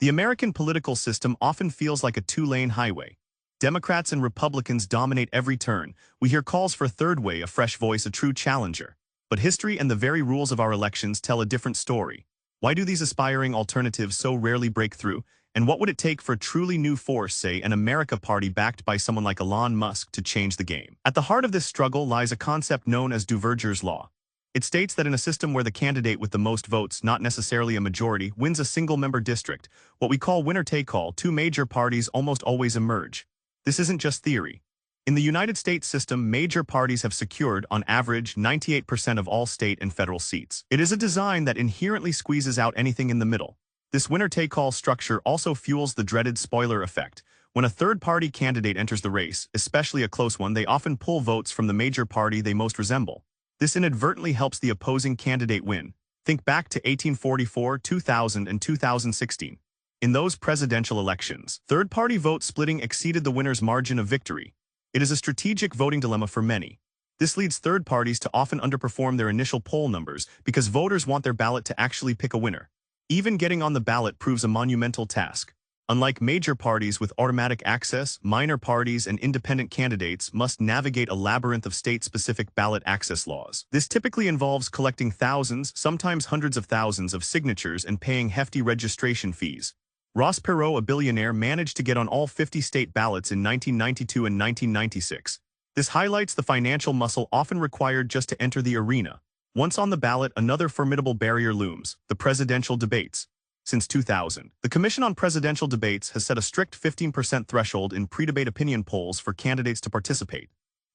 The American political system often feels like a two-lane highway. Democrats and Republicans dominate every turn. We hear calls for a third way, a fresh voice, a true challenger. But history and the very rules of our elections tell a different story. Why do these aspiring alternatives so rarely break through? And what would it take for a truly new force, say an America party backed by someone like Elon Musk, to change the game? At the heart of this struggle lies a concept known as Duverger's Law. It states that in a system where the candidate with the most votes, not necessarily a majority, wins a single-member district, what we call winner-take-all, two major parties almost always emerge. This isn't just theory. In the United States system, major parties have secured, on average, 98% of all state and federal seats. It is a design that inherently squeezes out anything in the middle. This winner-take-all structure also fuels the dreaded spoiler effect. When a third-party candidate enters the race, especially a close one, they often pull votes from the major party they most resemble. This inadvertently helps the opposing candidate win. Think back to 1844, 2000, and 2016. In those presidential elections, third-party vote splitting exceeded the winner's margin of victory. It is a strategic voting dilemma for many. This leads third parties to often underperform their initial poll numbers because voters want their ballot to actually pick a winner. Even getting on the ballot proves a monumental task. Unlike major parties with automatic access, minor parties and independent candidates must navigate a labyrinth of state-specific ballot access laws. This typically involves collecting thousands, sometimes hundreds of thousands of signatures and paying hefty registration fees. Ross Perot, a billionaire, managed to get on all 50 state ballots in 1992 and 1996. This highlights the financial muscle often required just to enter the arena. Once on the ballot, another formidable barrier looms: the presidential debates. Since 2000, the Commission on Presidential Debates has set a strict 15% threshold in pre-debate opinion polls for candidates to participate.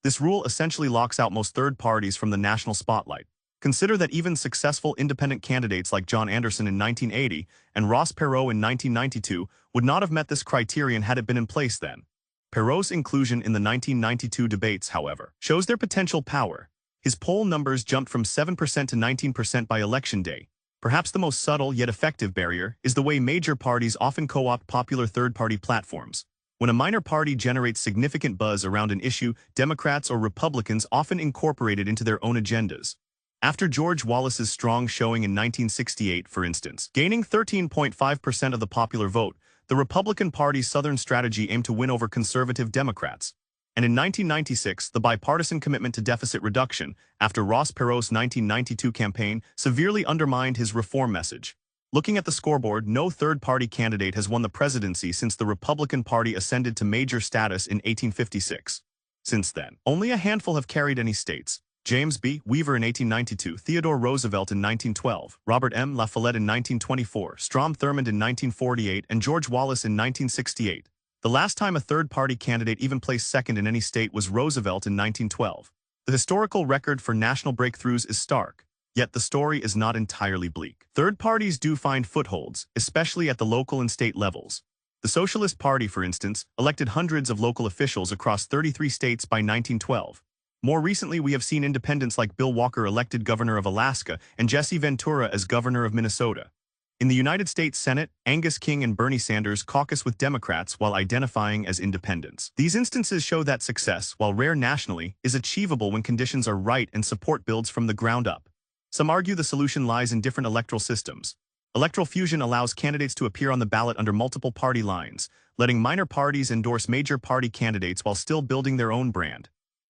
This rule essentially locks out most third parties from the national spotlight. Consider that even successful independent candidates like John Anderson in 1980 and Ross Perot in 1992 would not have met this criterion had it been in place then. Perot's inclusion in the 1992 debates, however, shows their potential power. His poll numbers jumped from 7% to 19% by election day. Perhaps the most subtle yet effective barrier is the way major parties often co-opt popular third-party platforms. When a minor party generates significant buzz around an issue, Democrats or Republicans often incorporate it into their own agendas. After George Wallace's strong showing in 1968, for instance, gaining 13.5% of the popular vote, the Republican Party's Southern strategy aimed to win over conservative Democrats. And in 1996, the bipartisan commitment to deficit reduction, after Ross Perot's 1992 campaign, severely undermined his reform message. Looking at the scoreboard, no third-party candidate has won the presidency since the Republican Party ascended to major status in 1856. Since then, only a handful have carried any states. James B. Weaver in 1892, Theodore Roosevelt in 1912, Robert M. La Follette in 1924, Strom Thurmond in 1948, and George Wallace in 1968. The last time a third-party candidate even placed second in any state was Roosevelt in 1912. The historical record for national breakthroughs is stark, yet the story is not entirely bleak. Third parties do find footholds, especially at the local and state levels. The Socialist Party, for instance, elected hundreds of local officials across 33 states by 1912. More recently, we have seen independents like Bill Walker elected governor of Alaska and Jesse Ventura as governor of Minnesota. In the United States Senate, Angus King and Bernie Sanders caucus with Democrats while identifying as independents. These instances show that success, while rare nationally, is achievable when conditions are right and support builds from the ground up. Some argue the solution lies in different electoral systems. Electoral fusion allows candidates to appear on the ballot under multiple party lines, letting minor parties endorse major party candidates while still building their own brand.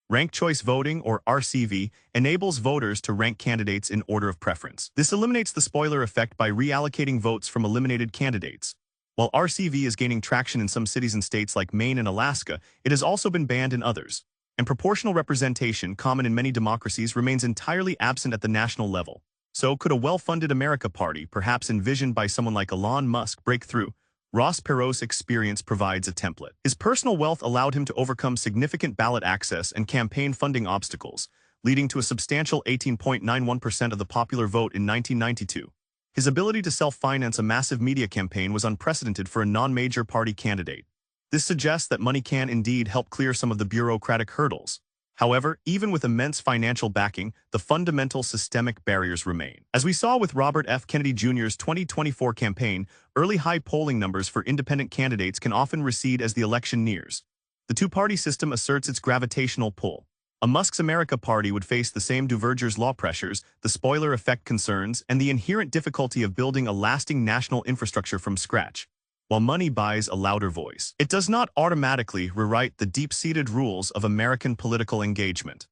Ranked choice voting, or RCV, enables voters to rank candidates in order of preference. This eliminates the spoiler effect by reallocating votes from eliminated candidates. While RCV is gaining traction in some cities and states like Maine and Alaska, it has also been banned in others. And proportional representation, common in many democracies, remains entirely absent at the national level. So could a well-funded America party, perhaps envisioned by someone like Elon Musk, break through? Ross Perot's experience provides a template. His personal wealth allowed him to overcome significant ballot access and campaign funding obstacles, leading to a substantial 18.91% of the popular vote in 1992. His ability to self-finance a massive media campaign was unprecedented for a non-major party candidate. This suggests that money can indeed help clear some of the bureaucratic hurdles. However, even with immense financial backing, the fundamental systemic barriers remain. As we saw with Robert F. Kennedy Jr.'s 2024 campaign, early high polling numbers for independent candidates can often recede as the election nears. The two-party system asserts its gravitational pull. A Musk's America party would face the same Duverger's Law pressures, the spoiler effect concerns, and the inherent difficulty of building a lasting national infrastructure from scratch. while money buys a louder voice. It does not automatically rewrite the deep-seated rules of American political engagement.